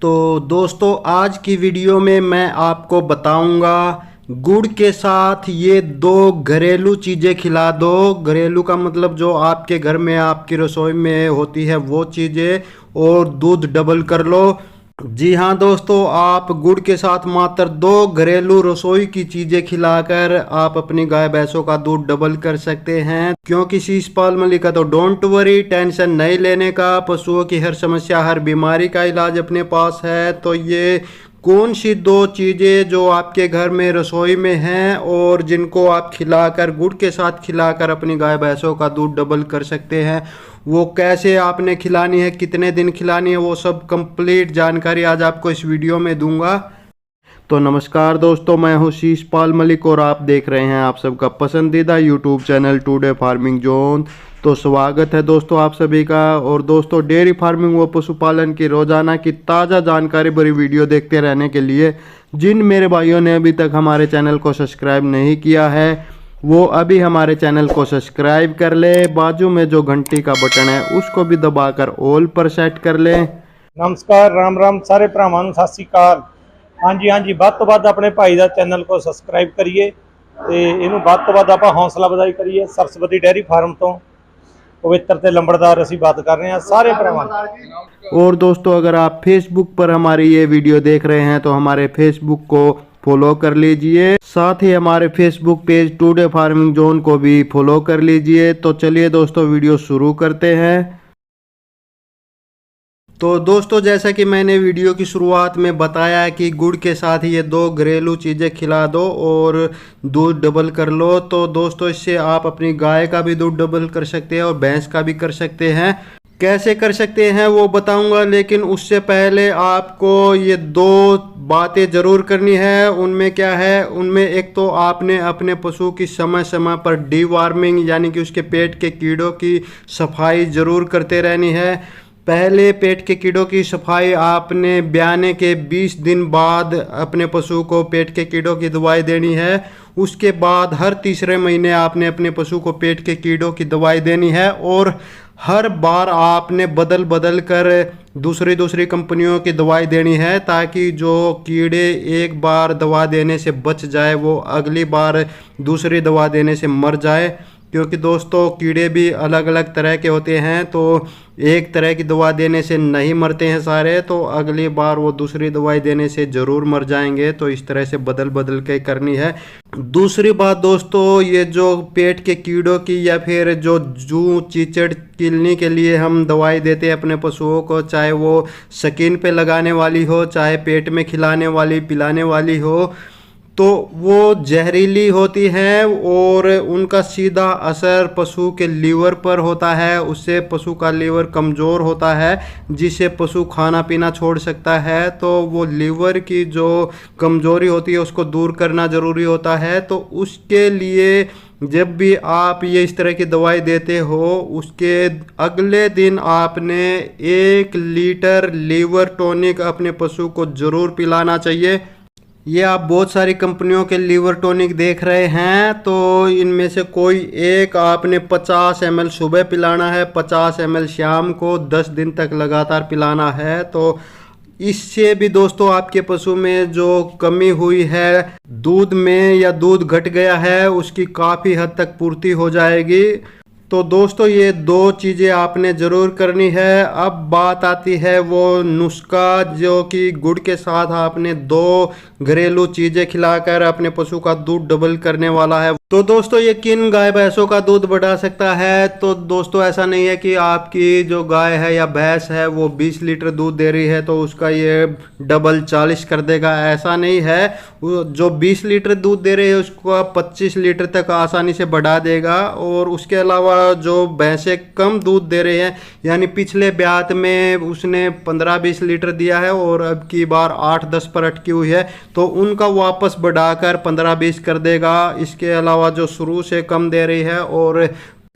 तो दोस्तों आज की वीडियो में मैं आपको बताऊंगा गुड़ के साथ ये दो घरेलू चीज़ें खिला दो। घरेलू का मतलब जो आपके घर में आपकी रसोई में होती है वो चीज़ें, और दूध डबल कर लो। जी हाँ दोस्तों, आप गुड़ के साथ मात्र दो घरेलू रसोई की चीजें खिलाकर आप अपनी गाय भैंसों का दूध डबल कर सकते हैं। क्योंकि शीशपाल मलिक का तो डोंट वरी, टेंशन नहीं लेने का। पशुओं की हर समस्या हर बीमारी का इलाज अपने पास है। तो ये कौन सी दो चीजें जो आपके घर में रसोई में हैं और जिनको आप खिलाकर गुड़ के साथ खिलाकर अपनी गाय भैंसों का दूध डबल कर सकते हैं, वो कैसे आपने खिलानी है, कितने दिन खिलानी है, वो सब कंप्लीट जानकारी आज आपको इस वीडियो में दूंगा। तो नमस्कार दोस्तों, मैं हूं शीशपाल मलिक और आप देख रहे हैं आप सबका पसंदीदा YouTube channel today farming zone. तो स्वागत है दोस्तों आप सभी का। और दोस्तों, डेयरी फार्मिंग व पशुपालन की रोजाना की ताज़ा जानकारी भरी वीडियो देखते रहने के लिए जिन मेरे भाइयों ने अभी तक हमारे चैनल को सब्सक्राइब नहीं किया है वो अभी हमारे चैनल को सब्सक्राइब कर ले। बाजू में जो घंटी का बटन है उसको भी दबाकर ऑल पर सेट कर ले। नमस्कार, राम राम सारे भरावां नूं सत श्री अकाल। हाँ जी ਵੱਧ ਤੋਂ ਵੱਧ ਆਪਣੇ ਭਾਈ ਦਾ ਚੈਨਲ को ਸਬਸਕ੍ਰਾਈਬ ਕਰੀਏ ਤੇ ਇਹਨੂੰ ਵੱਧ ਤੋਂ ਵੱਧ ਆਪਾਂ ਹੌਸਲਾ ਵਧਾਈ ਕਰੀਏ। सरस्वती डेयरी फार्म तो पवित्र ते लंबड़दार असीं बात कर रहे हैं सारे भरावां। और दोस्तों, अगर आप फेसबुक पर हमारी ये वीडियो देख रहे हैं तो हमारे फेसबुक को फॉलो कर लीजिए। साथ ही हमारे Facebook page today farming zone को भी फॉलो कर लीजिए। तो चलिए दोस्तों, वीडियो शुरू करते हैं। तो दोस्तों, जैसा कि मैंने वीडियो की शुरुआत में बताया है कि गुड़ के साथ ये दो घरेलू चीज़ें खिला दो और दूध डबल कर लो। तो दोस्तों, इससे आप अपनी गाय का भी दूध डबल कर सकते हैं और भैंस का भी कर सकते हैं। कैसे कर सकते हैं वो बताऊंगा, लेकिन उससे पहले आपको ये दो बातें ज़रूर करनी है। उनमें क्या है, उनमें एक तो आपने अपने पशु की समय समय पर डीवार्मिंग यानी कि उसके पेट के कीड़ों की सफाई ज़रूर करते रहनी है। पहले पेट के कीड़ों की सफाई आपने ब्याने के 20 दिन बाद अपने पशु को पेट के कीड़ों की दवाई देनी है। उसके बाद हर तीसरे महीने आपने अपने पशु को पेट के कीड़ों की दवाई देनी है। और हर बार आपने बदल बदल कर दूसरी दूसरी कंपनियों की दवाई देनी है, ताकि जो कीड़े एक बार दवा देने से बच जाए वो अगली बार दूसरी दवा देने से मर जाए। क्योंकि दोस्तों, कीड़े भी अलग अलग तरह के होते हैं, तो एक तरह की दवा देने से नहीं मरते हैं सारे, तो अगली बार वो दूसरी दवाई देने से ज़रूर मर जाएंगे। तो इस तरह से बदल बदल के करनी है। दूसरी बात दोस्तों, ये जो पेट के कीड़ों की या फिर जो जू चीचड़ किलने के लिए हम दवाई देते हैं अपने पशुओं को, चाहे वो स्किन पे लगाने वाली हो, चाहे पेट में खिलाने वाली पिलाने वाली हो, तो वो जहरीली होती है और उनका सीधा असर पशु के लीवर पर होता है। उससे पशु का लीवर कमज़ोर होता है, जिससे पशु खाना पीना छोड़ सकता है। तो वो लीवर की जो कमज़ोरी होती है उसको दूर करना ज़रूरी होता है। तो उसके लिए जब भी आप ये इस तरह की दवाई देते हो, उसके अगले दिन आपने 1 लीटर लीवर टॉनिक अपने पशु को ज़रूर पिलाना चाहिए। ये आप बहुत सारी कंपनियों के लीवर टॉनिक देख रहे हैं, तो इनमें से कोई एक आपने 50 ml सुबह पिलाना है, 50 ml शाम को 10 दिन तक लगातार पिलाना है। तो इससे भी दोस्तों आपके पशु में जो कमी हुई है दूध में या दूध घट गया है, उसकी काफ़ी हद तक पूर्ति हो जाएगी। तो दोस्तों, ये दो चीज़ें आपने ज़रूर करनी है। अब बात आती है वो नुस्खा जो कि गुड़ के साथ आपने दो घरेलू चीज़ें खिलाकर अपने पशु का दूध डबल करने वाला है। तो दोस्तों, ये किन गाय भैंसों का दूध बढ़ा सकता है? तो दोस्तों, ऐसा नहीं है कि आपकी जो गाय है या भैंस है वो 20 लीटर दूध दे रही है तो उसका ये डबल 40 कर देगा, ऐसा नहीं है। जो 20 लीटर दूध दे रही है उसको 25 लीटर तक आसानी से बढ़ा देगा। और उसके अलावा जो भैंसें कम दूध दे रहे हैं, यानी पिछले ब्यात में उसने 15-20 लीटर दिया है और अब की बार 8-10 पर अटकी हुई है, तो उनका वापस बढ़ाकर 15-20 कर देगा। इसके अलावा जो शुरू से कम दे रही है और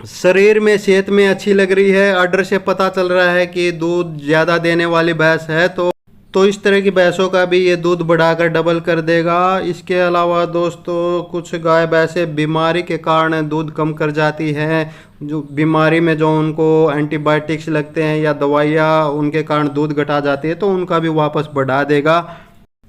शरीर में सेहत में अच्छी लग रही है, आर्डर से पता चल रहा है कि दूध ज़्यादा देने वाली भैंस है, तो तो इस तरह की भैंसों का भी ये दूध बढ़ाकर डबल कर देगा। इसके अलावा दोस्तों कुछ गाय भैंसें बीमारी के कारण दूध कम कर जाती हैं, जो बीमारी में जो उनको एंटीबायोटिक्स लगते हैं या दवाइयाँ उनके कारण दूध घटा जाती है, तो उनका भी वापस बढ़ा देगा।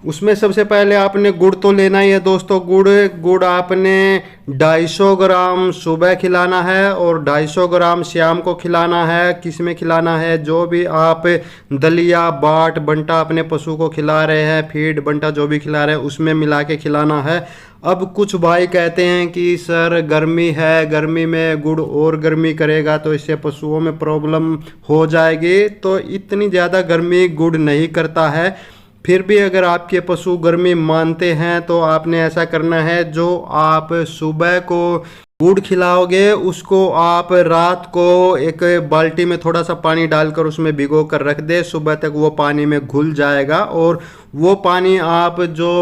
उसमें सबसे पहले आपने गुड़ तो लेना ही है दोस्तों। गुड़ आपने 250 ग्राम सुबह खिलाना है और 250 ग्राम शाम को खिलाना है। किस में खिलाना है? जो भी आप दलिया बाट बंटा अपने पशु को खिला रहे हैं, फीड बंटा जो भी खिला रहे हैं, उसमें मिला के खिलाना है। अब कुछ भाई कहते हैं कि सर गर्मी है, गर्मी में गुड़ और गर्मी करेगा तो इससे पशुओं में प्रॉब्लम हो जाएगी। तो इतनी ज़्यादा गर्मी गुड़ नहीं करता है। फिर भी अगर आपके पशु गर्मी मानते हैं तो आपने ऐसा करना है, जो आप सुबह को गुड़ खिलाओगे उसको आप रात को एक बाल्टी में थोड़ा सा पानी डालकर उसमें भिगो कर रख दे। सुबह तक वो पानी में घुल जाएगा और वो पानी आप जो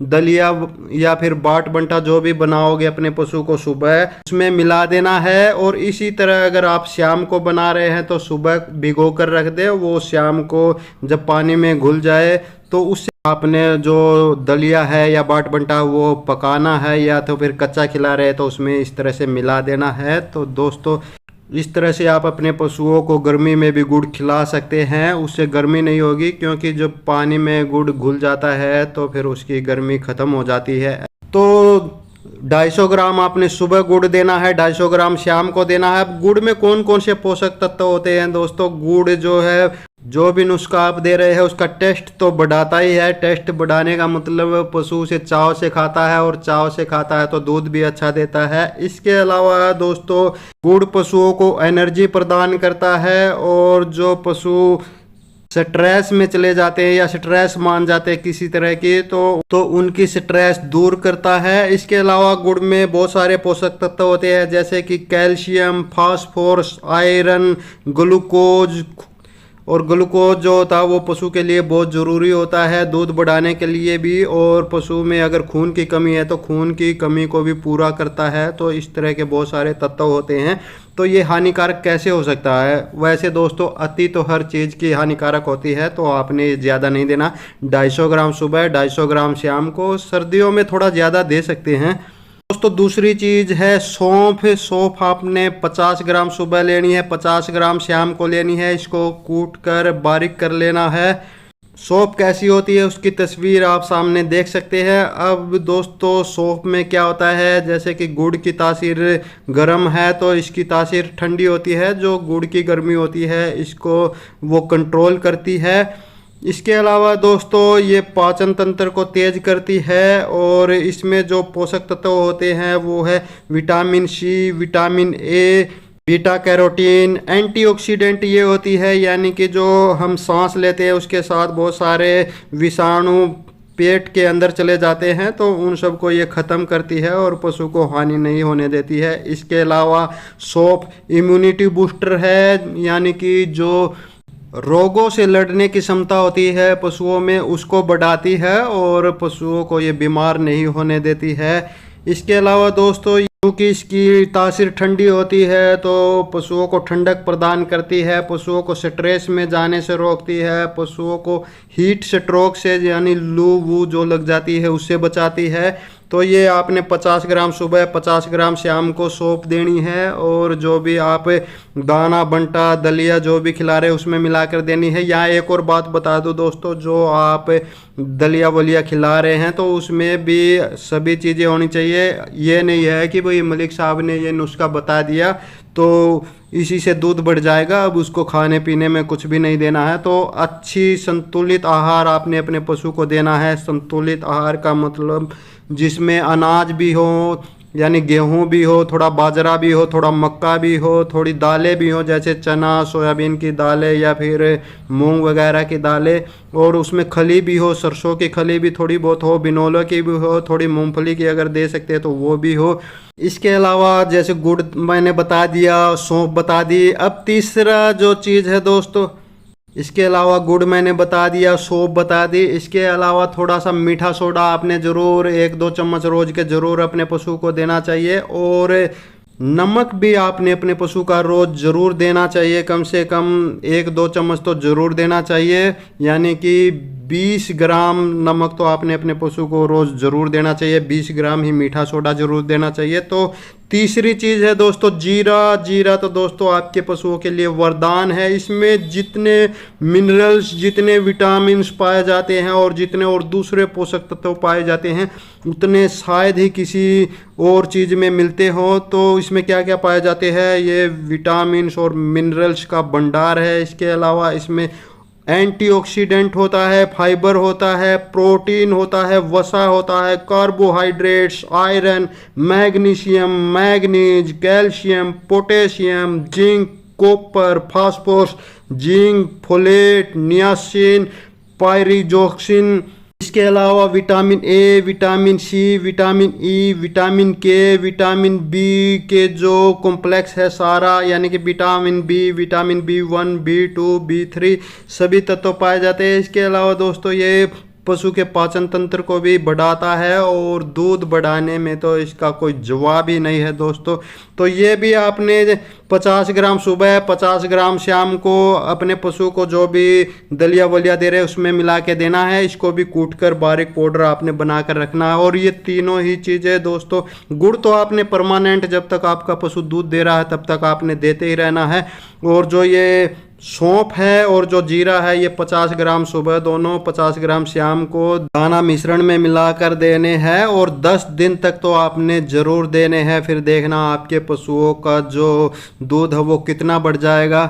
दलिया या फिर बाट बंटा जो भी बनाओगे अपने पशु को सुबह, उसमें मिला देना है। और इसी तरह अगर आप शाम को बना रहे हैं तो सुबह भिगो कर रख दे, वो शाम को जब पानी में घुल जाए तो उससे आपने जो दलिया है या बाट बंटा वो पकाना है, या तो फिर कच्चा खिला रहे हैं तो उसमें इस तरह से मिला देना है। तो दोस्तों इस तरह से आप अपने पशुओं को गर्मी में भी गुड़ खिला सकते हैं। उससे गर्मी नहीं होगी, क्योंकि जब पानी में गुड़ घुल जाता है तो फिर उसकी गर्मी ख़त्म हो जाती है। तो 250 ग्राम आपने सुबह गुड़ देना है, 250 ग्राम शाम को देना है। अब गुड़ में कौन कौन से पोषक तत्व होते हैं दोस्तों? गुड़ जो है, जो भी नुस्खा आप दे रहे हैं उसका टेस्ट तो बढ़ाता ही है। टेस्ट बढ़ाने का मतलब पशु उसे चाव से खाता है, और चाव से खाता है तो दूध भी अच्छा देता है। इसके अलावा दोस्तों गुड़ पशुओं को एनर्जी प्रदान करता है, और जो पशु स्ट्रेस में चले जाते हैं या स्ट्रेस मान जाते हैं किसी तरह की, तो उनकी स्ट्रेस दूर करता है। इसके अलावा गुड़ में बहुत सारे पोषक तत्व होते हैं, जैसे कि कैल्शियम, फास्फोरस, आयरन, ग्लूकोज। और ग्लूकोज जो होता है वो पशु के लिए बहुत ज़रूरी होता है दूध बढ़ाने के लिए भी, और पशु में अगर खून की कमी है तो खून की कमी को भी पूरा करता है। तो इस तरह के बहुत सारे तत्व होते हैं। तो ये हानिकारक कैसे हो सकता है? वैसे दोस्तों अति तो हर चीज़ की हानिकारक होती है, तो आपने ज़्यादा नहीं देना। 250 ग्राम सुबह, 250 ग्राम शाम को। सर्दियों में थोड़ा ज़्यादा दे सकते हैं दोस्तों। दूसरी चीज़ है सौंफ। सौंफ आपने 50 ग्राम सुबह लेनी है, 50 ग्राम शाम को लेनी है। इसको कूट कर बारीक कर लेना है। सौंफ कैसी होती है उसकी तस्वीर आप सामने देख सकते हैं। अब दोस्तों सौंफ में क्या होता है, जैसे कि गुड़ की तासीर गर्म है तो इसकी तासीर ठंडी होती है। जो गुड़ की गर्मी होती है इसको वो कंट्रोल करती है। इसके अलावा दोस्तों ये पाचन तंत्र को तेज करती है, और इसमें जो पोषक तत्व होते हैं वो है vitamin C, vitamin A, beta carotene, antioxidant ये होती है, यानी कि जो हम सांस लेते हैं उसके साथ बहुत सारे विषाणु पेट के अंदर चले जाते हैं, तो उन सबको ये ख़त्म करती है और पशु को हानि नहीं होने देती है। इसके अलावा सौंफ इम्यूनिटी बूस्टर है, यानी कि जो रोगों से लड़ने की क्षमता होती है पशुओं में उसको बढ़ाती है, और पशुओं को ये बीमार नहीं होने देती है। इसके अलावा दोस्तों क्योंकि इसकी तासीर ठंडी होती है तो पशुओं को ठंडक प्रदान करती है, पशुओं को स्ट्रेस में जाने से रोकती है, पशुओं को हीट स्ट्रोक से यानी लू वू जो लग जाती है उससे बचाती है। तो ये आपने 50 ग्राम सुबह, 50 ग्राम शाम को सौंफ देनी है, और जो भी आप दाना बंटा दलिया जो भी खिला रहे हैं उसमें मिलाकर देनी है। यहाँ एक और बात बता दूं दोस्तों, जो आप दलिया वलिया खिला रहे हैं तो उसमें भी सभी चीज़ें होनी चाहिए। ये नहीं है कि भाई मलिक साहब ने ये नुस्खा बता दिया तो इसी से दूध बढ़ जाएगा, अब उसको खाने पीने में कुछ भी नहीं देना है। तो अच्छी संतुलित आहार आपने अपने पशु को देना है। संतुलित आहार का मतलब जिसमें अनाज भी हो, यानी गेहूं भी हो, थोड़ा बाजरा भी हो, थोड़ा मक्का भी हो, थोड़ी दालें भी हो, जैसे चना सोयाबीन की दालें या फिर मूंग वगैरह की दालें, और उसमें खली भी हो, सरसों की खली भी थोड़ी बहुत हो, बिनोला की भी हो, थोड़ी मूंगफली की अगर दे सकते हैं तो वो भी हो। इसके अलावा जैसे गुड़ मैंने बता दिया, सौंफ बता दी। अब तीसरा जो चीज़ है दोस्तों, इसके अलावा गुड़ मैंने बता दिया, सौंफ बता दी, इसके अलावा थोड़ा सा मीठा सोडा आपने ज़रूर 1-2 चम्मच रोज़ के ज़रूर अपने पशु को देना चाहिए, और नमक भी आपने अपने पशु का रोज़ ज़रूर देना चाहिए, कम से कम 1-2 चम्मच तो ज़रूर देना चाहिए, यानी कि 20 ग्राम नमक तो आपने अपने पशु को रोज़ ज़रूर देना चाहिए, 20 ग्राम ही मीठा सोडा ज़रूर देना चाहिए। तो तीसरी चीज़ है दोस्तों जीरा। जीरा तो दोस्तों आपके पशुओं के लिए वरदान है। इसमें जितने मिनरल्स, जितने विटामिन्स पाए जाते हैं और जितने और दूसरे पोषक तत्व पाए जाते हैं उतने शायद ही किसी और चीज़ में मिलते हो। तो इसमें क्या क्या पाए जाते हैं, ये विटामिन्स और मिनरल्स का भंडार है। इसके अलावा इसमें एंटीऑक्सीडेंट होता है, फाइबर होता है, प्रोटीन होता है, वसा होता है, carbohydrates, iron, magnesium, manganese, calcium, potassium, zinc, copper, phosphorus, zinc, folate, niacin, pyridoxine. इसके अलावा vitamin A, vitamin C, vitamin E, vitamin K, vitamin B के जो कॉम्प्लेक्स है सारा, यानी कि vitamin B, vitamin B1, B2, B3 सभी तत्व पाए जाते हैं। इसके अलावा दोस्तों ये पशु के पाचन तंत्र को भी बढ़ाता है और दूध बढ़ाने में तो इसका कोई जवाब ही नहीं है दोस्तों। तो ये भी आपने 50 ग्राम सुबह, 50 ग्राम शाम को अपने पशु को जो भी दलिया वलिया दे रहे हैं उसमें मिला के देना है। इसको भी कूट कर बारीक पाउडर आपने बना कर रखना है। और ये तीनों ही चीज़ें दोस्तों, गुड़ तो आपने परमानेंट जब तक आपका पशु दूध दे रहा है तब तक आपने देते ही रहना है। और जो ये सौंफ है और जो जीरा है ये 50 ग्राम सुबह, दोनों 50 ग्राम शाम को दाना मिश्रण में मिलाकर देने हैं और 10 दिन तक तो आपने ज़रूर देने हैं। फिर देखना आपके पशुओं का जो दूध है वो कितना बढ़ जाएगा।